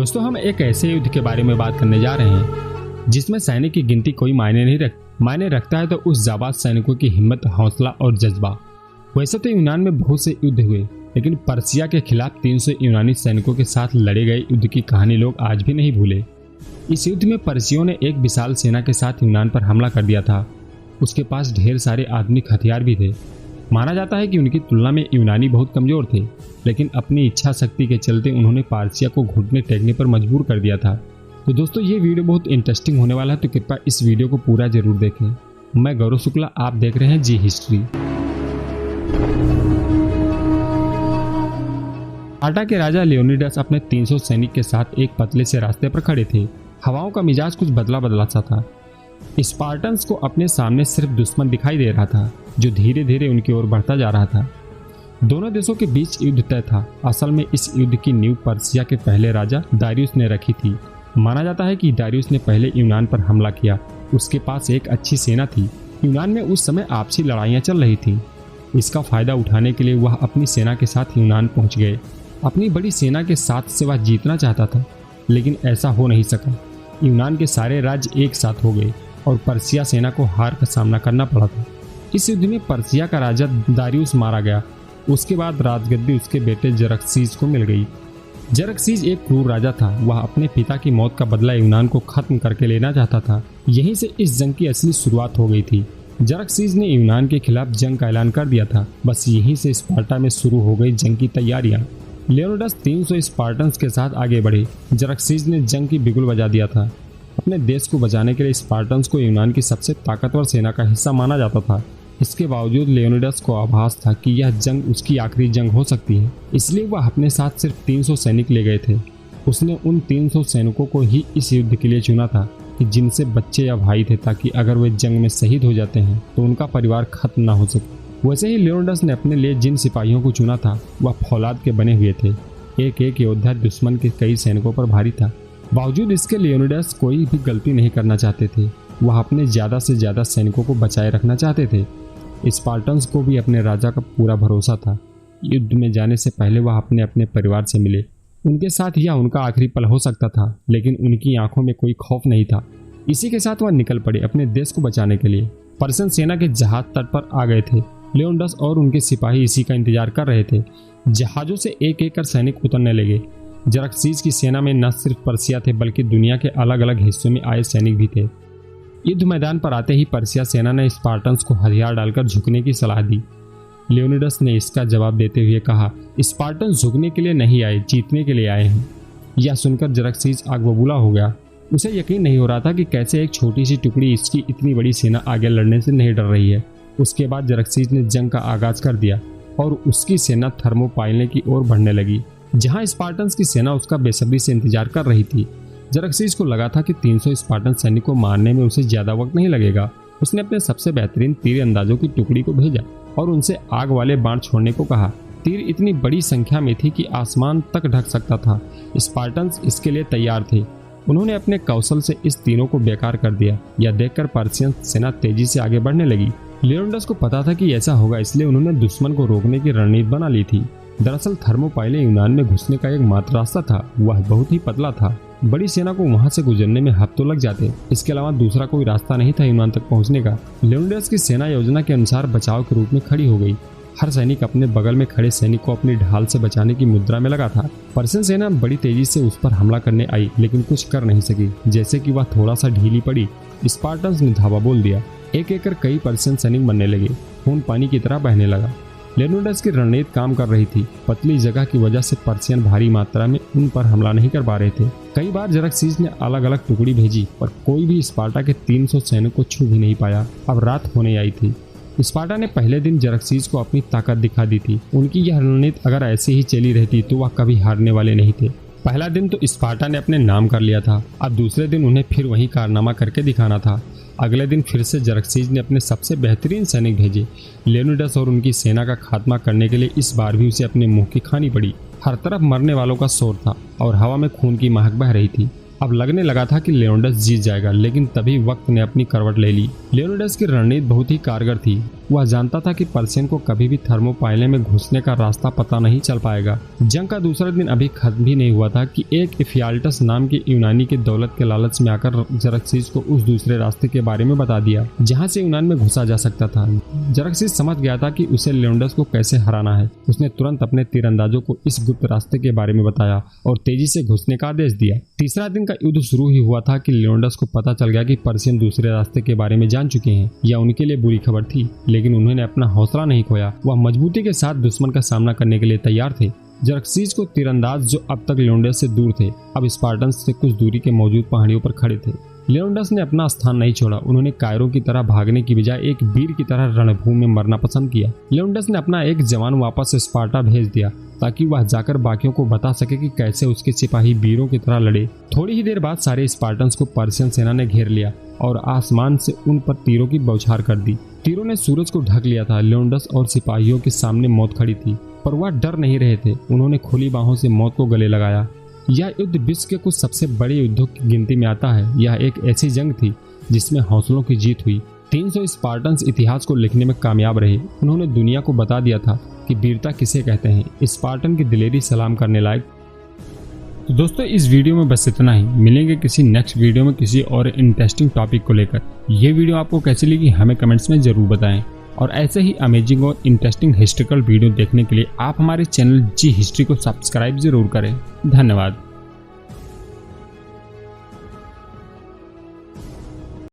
दोस्तों, हम एक ऐसे युद्ध के बारे में बात करने जा रहे हैं जिसमें सैनिक की गिनती कोई मायने रखता है तो उस जाबाज सैनिकों की हिम्मत, हौसला और जज्बा। वैसे तो यूनान में बहुत से युद्ध हुए, लेकिन पर्सिया के खिलाफ 300 यूनानी सैनिकों के साथ लड़े गए युद्ध की कहानी लोग आज भी नहीं भूले। इस युद्ध में पर्सियों ने एक विशाल सेना के साथ यूनान पर हमला कर दिया था। उसके पास ढेर सारे आधुनिक हथियार भी थे। माना जाता है कि उनकी तुलना में यूनानी बहुत कमजोर थे, लेकिन अपनी इच्छा शक्ति के चलते उन्होंने पारसिया को घुटने टेकने पर मजबूर कर दिया था। तो दोस्तों, ये वीडियो बहुत इंटरेस्टिंग होने वाला है, तो कृपया इस वीडियो को पूरा जरूर देखें। मैं गौरव शुक्ला, आप देख रहे हैं जी हिस्ट्री। स्पार्टा के राजा लियोनिडास अपने 300 सैनिक के साथ एक पतले से रास्ते पर खड़े थे। हवाओं का मिजाज कुछ बदला सा था। स्पार्टन्स को अपने सामने सिर्फ दुश्मन दिखाई दे रहा था, जो धीरे धीरे उनकी ओर बढ़ता जा रहा था। दोनों देशों के बीच युद्ध तय था। असल में इस युद्ध की नींव पर्सिया के पहले राजा दारियुस ने रखी थी। माना जाता है कि दारियुस ने पहले यूनान पर हमला किया। उसके पास एक अच्छी सेना थी। यूनान में उस समय आपसी लड़ाइयाँ चल रही थी। इसका फायदा उठाने के लिए वह अपनी सेना के साथ यूनान पहुंच गए। अपनी बड़ी सेना के साथ से वह जीतना चाहता था, लेकिन ऐसा हो नहीं सका। यूनान के सारे राज्य एक साथ हो गए और पर्सिया सेना को हार का सामना करना पड़ा था। इस युद्ध में पर्सिया का राजा दारियुस मारा गया। उसके बाद राजगद्दी उसके बेटे जरक्सीज को मिल गई। जरक्सीज एक क्रूर राजा था। वह अपने पिता की मौत का बदला यूनान को खत्म करके लेना चाहता था। यहीं से इस जंग की असली शुरुआत हो गई थी। जरक्सीज ने यूनान के खिलाफ जंग का ऐलान कर दिया था। बस यहीं से स्पार्टा में शुरू हो गई जंग की तैयारियां। लियोनिडास 300 स्पार्टन्स के साथ आगे बढ़े। जरक्सीज ने जंग की बिगुल बजा दिया था। अपने देश को बचाने के लिए स्पार्टन्स को यूनान की सबसे ताकतवर सेना का हिस्सा माना जाता था। इसके बावजूद लियोनिडास को आभास था कि यह जंग उसकी आखिरी जंग हो सकती है, इसलिए वह अपने साथ सिर्फ 300 सैनिक ले गए थे। उसने उन 300 सैनिकों को ही इस युद्ध के लिए चुना था कि जिनसे बच्चे या भाई थे, ताकि अगर वे जंग में शहीद हो जाते हैं तो उनका परिवार खत्म ना हो सके। वैसे ही लियोनिडास ने अपने लिए जिन सिपाहियों को चुना था वह फौलाद के बने हुए थे। एक एक योद्धा दुश्मन के कई सैनिकों पर भारी था। बावजूद इसके लियोनिडास कोई भी गलती नहीं करना चाहते थे। वह अपने ज़्यादा से ज़्यादा सैनिकों को बचाए रखना चाहते थे। स्पार्टन्स को भी अपने राजा का पूरा भरोसा था। युद्ध में जाने से पहले वह अपने परिवार से मिले। उनके साथ यह उनका आखिरी पल हो सकता था, लेकिन उनकी आंखों में कोई खौफ नहीं था। इसी के साथ वह निकल पड़े अपने देश को बचाने के लिए। पर्शियन सेना के जहाज तट पर आ गए थे। लियोनिडास और उनके सिपाही इसी का इंतजार कर रहे थे। जहाजों से एक एक कर सैनिक उतरने लगे। जरक्सीज की सेना में न सिर्फ पर्सिया थे, बल्कि दुनिया के अलग अलग हिस्सों में आए सैनिक भी थे। युद्ध मैदान पर आते ही पर्सिया सेना ने स्पार्टन्स को हथियार डालकर झुकने की सलाह दी। लियोनिडास ने इसका जवाब देते हुए कहा, स्पार्टन्स झुकने के लिए नहीं आए, जीतने के लिए आए हैं। यह सुनकर जरक्सीज आग बबूला हो गया। उसे यकीन नहीं हो रहा था कि कैसे एक छोटी सी टुकड़ी इसकी इतनी बड़ी सेना आगे लड़ने से नहीं डर रही है। उसके बाद जरक्सीज ने जंग का आगाज कर दिया और उसकी सेना थर्मोपाइले की ओर बढ़ने लगी, जहां स्पार्टन्स की सेना उसका बेसब्री से इंतजार कर रही थी। जरक्सीज को लगा था कि 300 स्पार्टन सैनिक को मारने में उसे ज्यादा वक्त नहीं लगेगा। उसने अपने सबसे बेहतरीन तीर अंदाजों की टुकड़ी को भेजा और उनसे आग वाले बाण छोड़ने को कहा। तीर इतनी बड़ी संख्या में थी कि आसमान तक ढक सकता था। स्पार्टन्स इसके लिए तैयार थे। उन्होंने अपने कौशल से इस तीरों को बेकार कर दिया। यह देखकर पर्शियन सेना तेजी से आगे बढ़ने लगी। लियोनिडास को पता था कि ऐसा होगा, इसलिए उन्होंने दुश्मन को रोकने की रणनीति बना ली थी। दरअसल थर्मोपाइले यूनान में घुसने का एक मात्र रास्ता था। वह बहुत ही पतला था। बड़ी सेना को वहां से गुजरने में हफ्तों लग जाते। इसके अलावा दूसरा कोई रास्ता नहीं था यूनान तक पहुंचने का। लियोनिडास की सेना योजना के अनुसार बचाव के रूप में खड़ी हो गई। हर सैनिक अपने बगल में खड़े सैनिक को अपनी ढाल से बचाने की मुद्रा में लगा था। पर्शियन सेना बड़ी तेजी से उस पर हमला करने आई, लेकिन कुछ कर नहीं सकी। जैसे कि वह थोड़ा सा ढीली पड़ी, स्पार्टन्स ने धावा बोल दिया। एक एक कर कई पर्शियन सैनिक मरने लगे। खून पानी की तरह बहने लगा। लियोनिडास की रणनीति काम कर रही थी। पतली जगह की वजह से पर्शियन भारी मात्रा में उन पर हमला नहीं कर पा रहे थे। कई बार जरक्सीज ने अलग अलग टुकड़ी भेजी, पर कोई भी स्पार्टा के 300 सैनिकों को छू भी नहीं पाया। अब रात होने आई थी। स्पार्टा ने पहले दिन जरक्सीज को अपनी ताकत दिखा दी थी। उनकी यह रणनीति अगर ऐसे ही चली रहती तो वह कभी हारने वाले नहीं थे। पहला दिन तो स्पार्टा ने अपने नाम कर लिया था। अब दूसरे दिन उन्हें फिर वही कारनामा करके दिखाना था। अगले दिन फिर से जरक्सीज ने अपने सबसे बेहतरीन सैनिक भेजे। लियोनिडास और उनकी सेना का खात्मा करने के लिए इस बार भी उसे अपने मुंह की खानी पड़ी। हर तरफ मरने वालों का शोर था और हवा में खून की महक बह रही थी। अब लगने लगा था कि लियोनिडास जीत जाएगा, लेकिन तभी वक्त ने अपनी करवट ले ली। लियोनिडास की रणनीति बहुत ही कारगर थी। वह जानता था कि पर्शियन को कभी भी थर्मोपाइले में घुसने का रास्ता पता नहीं चल पाएगा। जंग का दूसरा दिन अभी खत्म भी नहीं हुआ था कि एक इफियाल्टस नाम के यूनानी के दौलत के लालच में आकर जरक्सिस को उस दूसरे रास्ते के बारे में बता दिया जहां से यूनान में घुसा जा सकता था। जरक्सिस समझ गया था कि उसे लियोनिडास को कैसे हराना है। उसने तुरंत अपने तीरंदाजों को इस गुप्त रास्ते के बारे में बताया और तेजी से घुसने का आदेश दिया। तीसरा दिन का युद्ध शुरू ही हुआ था कि लियोनिडास को पता चल गया कि पर्शियन दूसरे रास्ते के बारे में जान चुके हैं। यह उनके लिए बुरी खबर थी, लेकिन उन्होंने अपना हौसला नहीं खोया। वह मजबूती के साथ दुश्मन का सामना करने के लिए तैयार थे। जरक्सिस को तीरंदाज जो अब तक लियोनिडास से दूर थे, अब स्पार्टन्स से कुछ दूरी के मौजूद पहाड़ियों पर खड़े थे। लियोनिडास ने अपना स्थान नहीं छोड़ा। उन्होंने कायरो की तरह भागने की बजाय एक वीर की तरह रणभूमि में मरना पसंद किया। लियोनिडास ने अपना एक जवान वापस स्पार्टा भेज दिया ताकि वह जाकर बाकियों को बता सके कि कैसे उसके सिपाही वीरों की तरह लड़े। थोड़ी ही देर बाद सारे स्पार्टन्स को पर्शियन सेना ने घेर लिया और आसमान से उन पर तीरों की बौछार कर दी। तीरों ने सूरज को ढक लिया था। लियोनिडास और सिपाहियों के सामने मौत खड़ी थी, पर वह डर नहीं रहे थे। उन्होंने खुली बाहों से मौत को गले लगाया। यह युद्ध विश्व के कुछ सबसे बड़े युद्धों की गिनती में आता है। यह एक ऐसी जंग थी जिसमें हौसलों की जीत हुई। 300 स्पार्टन्स इतिहास को लिखने में कामयाब रहे। उन्होंने दुनिया को बता दिया था कि वीरता किसे कहते हैं। स्पार्टन की दिलेरी सलाम करने लायक। तो दोस्तों, इस वीडियो में बस इतना ही। मिलेंगे किसी नेक्स्ट वीडियो में किसी और इंटरेस्टिंग टॉपिक को लेकर। ये वीडियो आपको कैसी लगी हमें कमेंट्स में जरूर बताएं। और ऐसे ही अमेजिंग और इंटरेस्टिंग हिस्ट्रिकल वीडियो देखने के लिए आप हमारे चैनल जी हिस्ट्री को सब्सक्राइब जरूर करें। धन्यवाद।